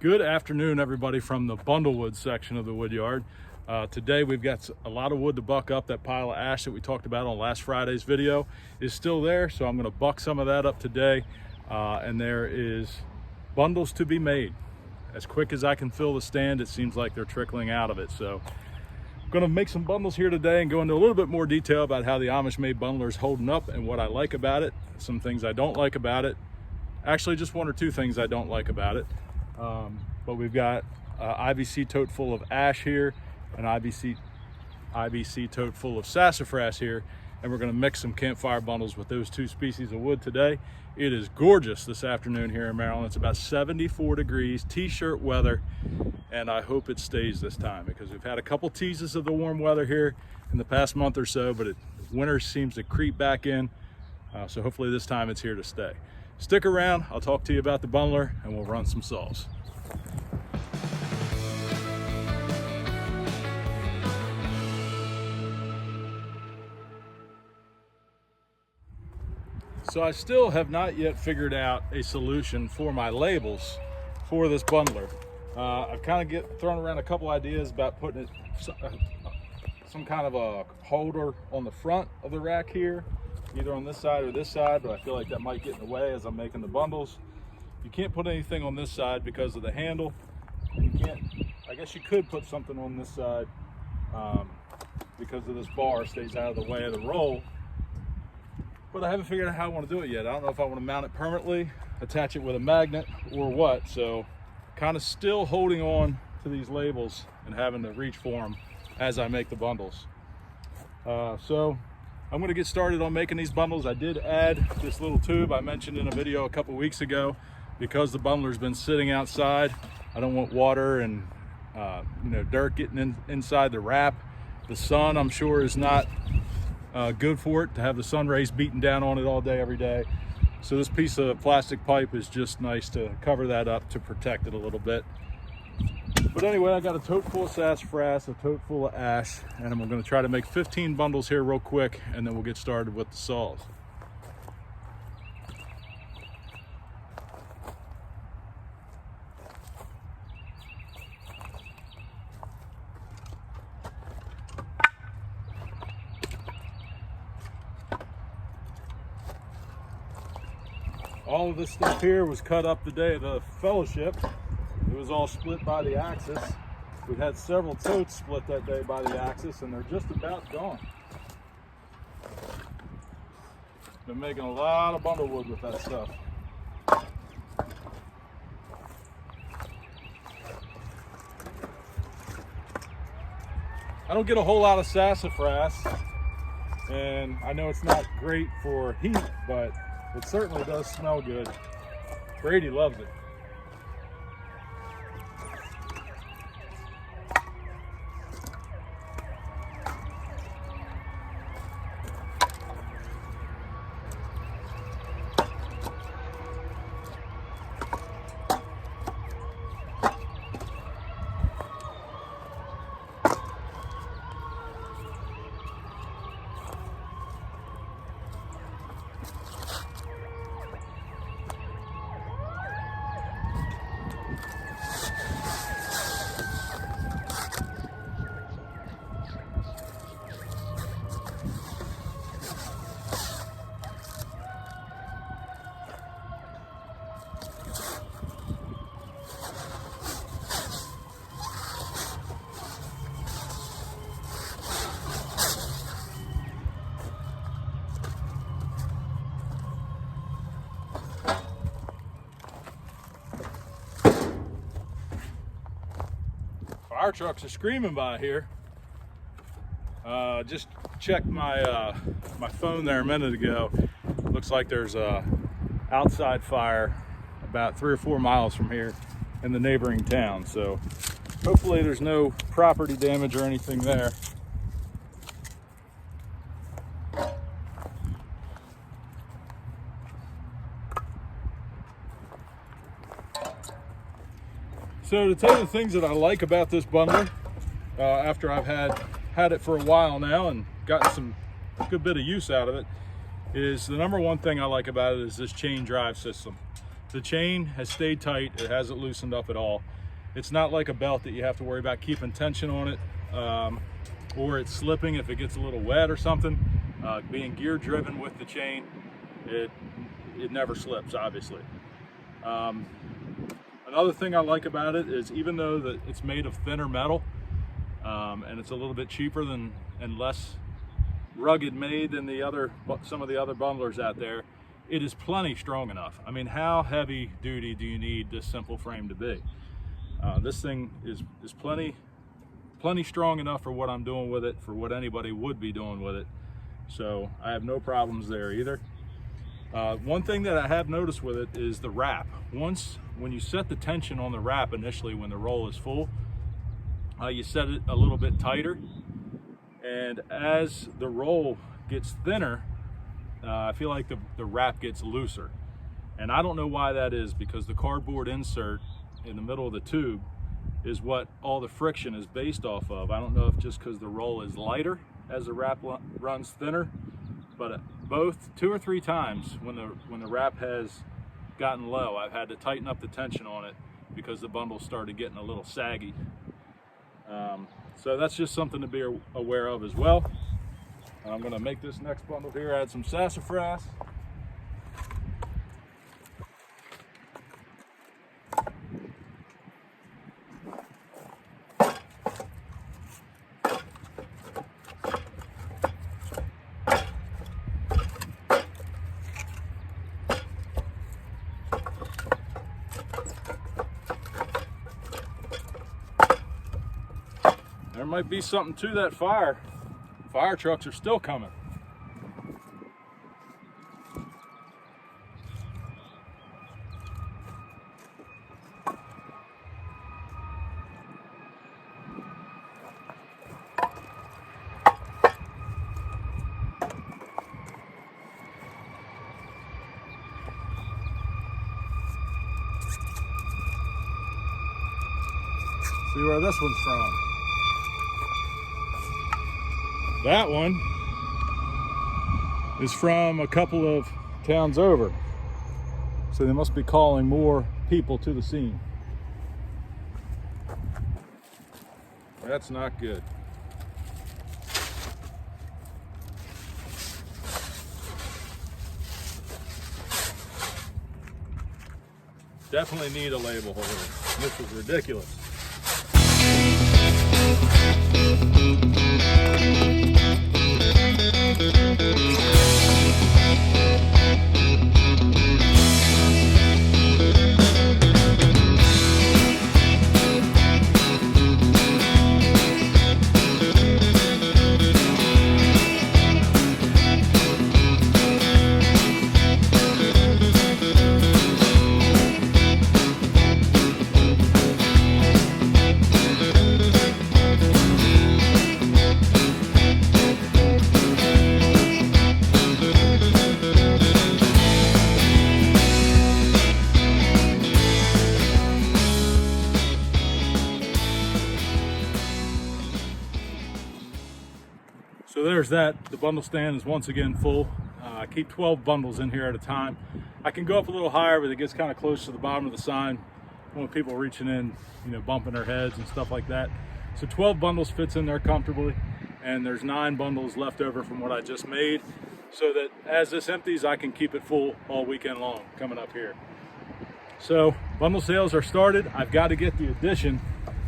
Good afternoon, everybody, from the Bundlewood section of the wood yard. Today we've got a lot of wood to buck up. That pile of ash that we talked about on last Friday's video is still there, so I'm going to buck some of that up today. And there is bundles to be made. As quick as I can fill the stand, it seems like they're trickling out of it. So I'm going to make some bundles here today and go into a little bit more detail about how the Amish made bundler is holding up and what I like about it, some things I don't like about it. Actually, just one or two things I don't like about it. But we've got IBC tote full of ash here, an IBC tote full of sassafras here, and we're going to mix some campfire bundles with those two species of wood today. It is gorgeous this afternoon here in Maryland. It's about 74 degrees, t-shirt weather, and I hope it stays this time because we've had a couple teases of the warm weather here in the past month or so, but winter seems to creep back in, so hopefully this time it's here to stay. Stick around, I'll talk to you about the bundler and we'll run some saws. So I still have not yet figured out a solution for my labels for this bundler. I've kind of thrown around a couple ideas about putting some kind of a holder on the front of the rack here, either on this side or this side, but I feel like that might get in the way as I'm making the bundles. You can't put anything on this side because of the handle. I guess you could put something on this side because of this bar stays out of the way of the roll. But I haven't figured out how I want to do it yet. I don't know if I want to mount it permanently, attach it with a magnet, or what. So kind of still holding on to these labels and having to reach for them as I make the bundles. So I'm going to get started on making these bundles. I did add this little tube I mentioned in a video a couple weeks ago because the bundler's been sitting outside. I don't want water and dirt getting inside the wrap. The sun, I'm sure, is not good for it to have the sun rays beating down on it all day every day. So this piece of plastic pipe is just nice to cover that up to protect it a little bit. But anyway, I got a tote full of sassafras, a tote full of ash, and I'm going to try to make 15 bundles here real quick, and then we'll get started with the saws. All of this stuff here was cut up the day of the fellowship. It was all split by the axis. We had several totes split that day by the axis, and they're just about gone. Been making a lot of bundle wood with that stuff. I don't get a whole lot of sassafras, and I know it's not great for heat, but it certainly does smell good. Brady loves it. Fire trucks are screaming by here. Just checked my my phone there a minute ago. Looks like there's a outside fire about 3 or 4 miles from here in the neighboring town. So hopefully there's no property damage or anything there. So to tell you the things that I like about this bundler, after I've had it for a while now and gotten some good bit of use out of it, is the number one thing I like about it is this chain drive system. The chain has stayed tight. It hasn't loosened up at all. It's not like a belt that you have to worry about keeping tension on it, or it's slipping if it gets a little wet or something. Being gear driven with the chain, it never slips, obviously. Another thing I like about it is, even though that it's made of thinner metal, and it's a little bit cheaper than and less rugged made than some of the other bundlers out there, it is plenty strong enough. I mean, how heavy duty do you need this simple frame to be? This thing is plenty strong enough for what I'm doing with it, for what anybody would be doing with it. So I have no problems there either. One thing that I have noticed with it is the wrap. When you set the tension on the wrap initially when the roll is full, you set it a little bit tighter, and as the roll gets thinner, I feel like the wrap gets looser. And I don't know why that is, because the cardboard insert in the middle of the tube is what all the friction is based off of. I don't know if just because the roll is lighter as the wrap runs thinner, but both 2 or 3 times when the wrap has gotten low, I've had to tighten up the tension on it because the bundle started getting a little saggy. So that's just something to be aware of as well. I'm going to make this next bundle here, add some sassafras. There might be something to that fire. Fire trucks are still coming. See where this one's from. That one is from a couple of towns over. So they must be calling more people to the scene. That's not good. Definitely need a label holder. This is ridiculous. So there's that. The bundle stand is once again full. I keep 12 bundles in here at a time. I can go up a little higher, but it gets kind of close to the bottom of the sign. I want people reaching in, bumping their heads and stuff like that. So 12 bundles fits in there comfortably, and there's 9 bundles left over from what I just made, so that as this empties, I can keep it full all weekend long coming up here. So bundle sales are started. I've got to get the addition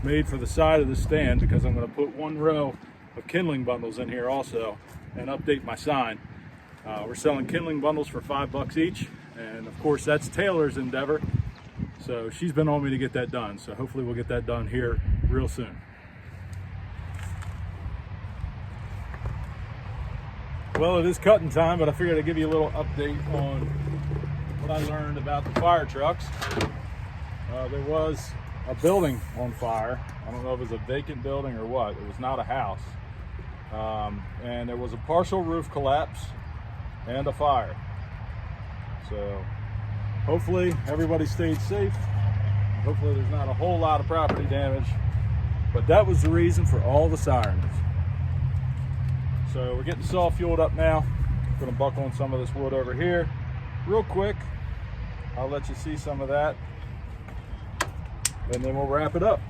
made for the side of the stand, because I'm going to put 1 row of kindling bundles in here also and update my sign. We're selling kindling bundles for $5 each, and of course that's Taylor's endeavor, so she's been on me to get that done, so hopefully we'll get that done here real soon. Well, it is cutting time, but I figured I'd give you a little update on what I learned about the fire trucks. There was a building on fire. I don't know if it was a vacant building or what. It was not a house. And there was a partial roof collapse and a fire. So hopefully everybody stayed safe. Hopefully there's not a whole lot of property damage, but that was the reason for all the sirens. So we're getting saw fueled up now. I'm gonna buckle on some of this wood over here real quick. I'll let you see some of that, and then we'll wrap it up.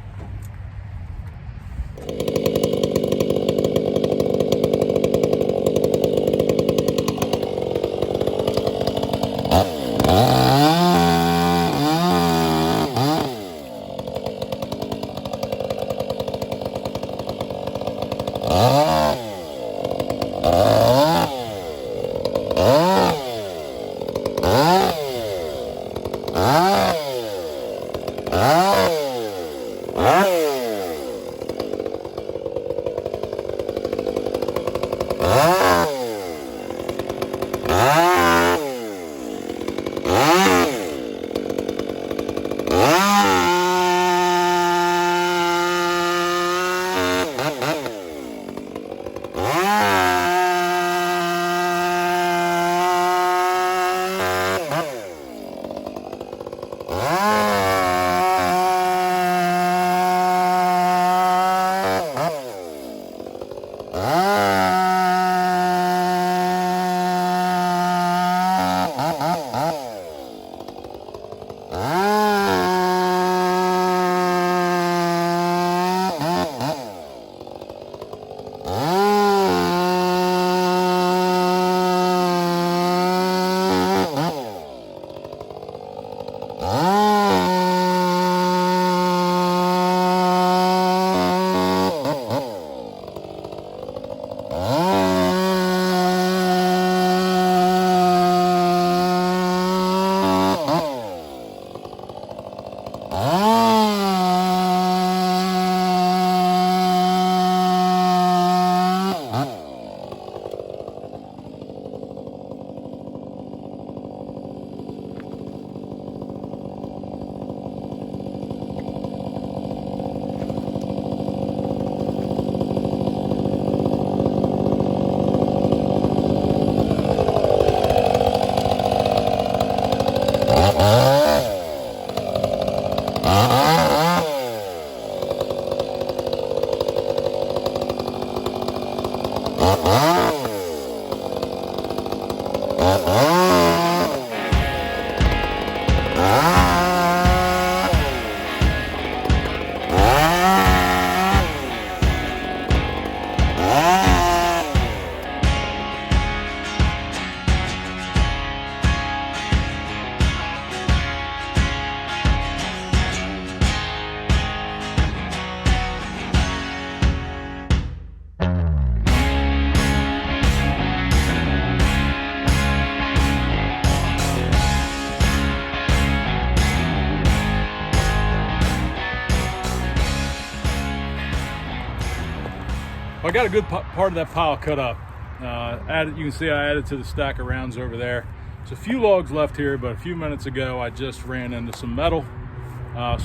I got a good part of that pile cut up. You can see I added to the stack of rounds over there. There's a few logs left here, but a few minutes ago I just ran into some metal.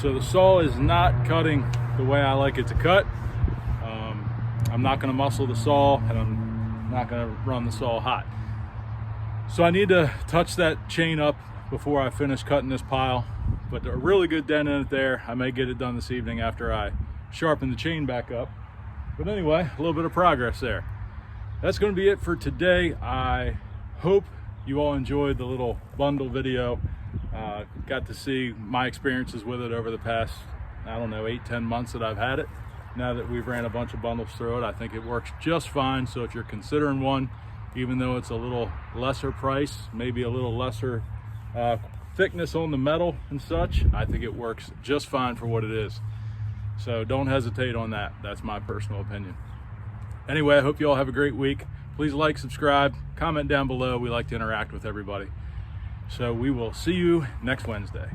So the saw is not cutting the way I like it to cut. I'm not going to muscle the saw, and I'm not going to run the saw hot. So I need to touch that chain up before I finish cutting this pile. But a really good dent in it there. I may get it done this evening after I sharpen the chain back up. But anyway, a little bit of progress there. That's going to be it for today. I hope you all enjoyed the little bundle video. Got to see my experiences with it over the past, I don't know, 8-10 months that I've had it. Now that we've ran a bunch of bundles through it, I think it works just fine. So if you're considering one, even though it's a little lesser price, maybe a little lesser thickness on the metal and such, I think it works just fine for what it is. So don't hesitate on that. That's my personal opinion. Anyway, I hope you all have a great week. Please like, subscribe, comment down below. We like to interact with everybody. So we will see you next Wednesday.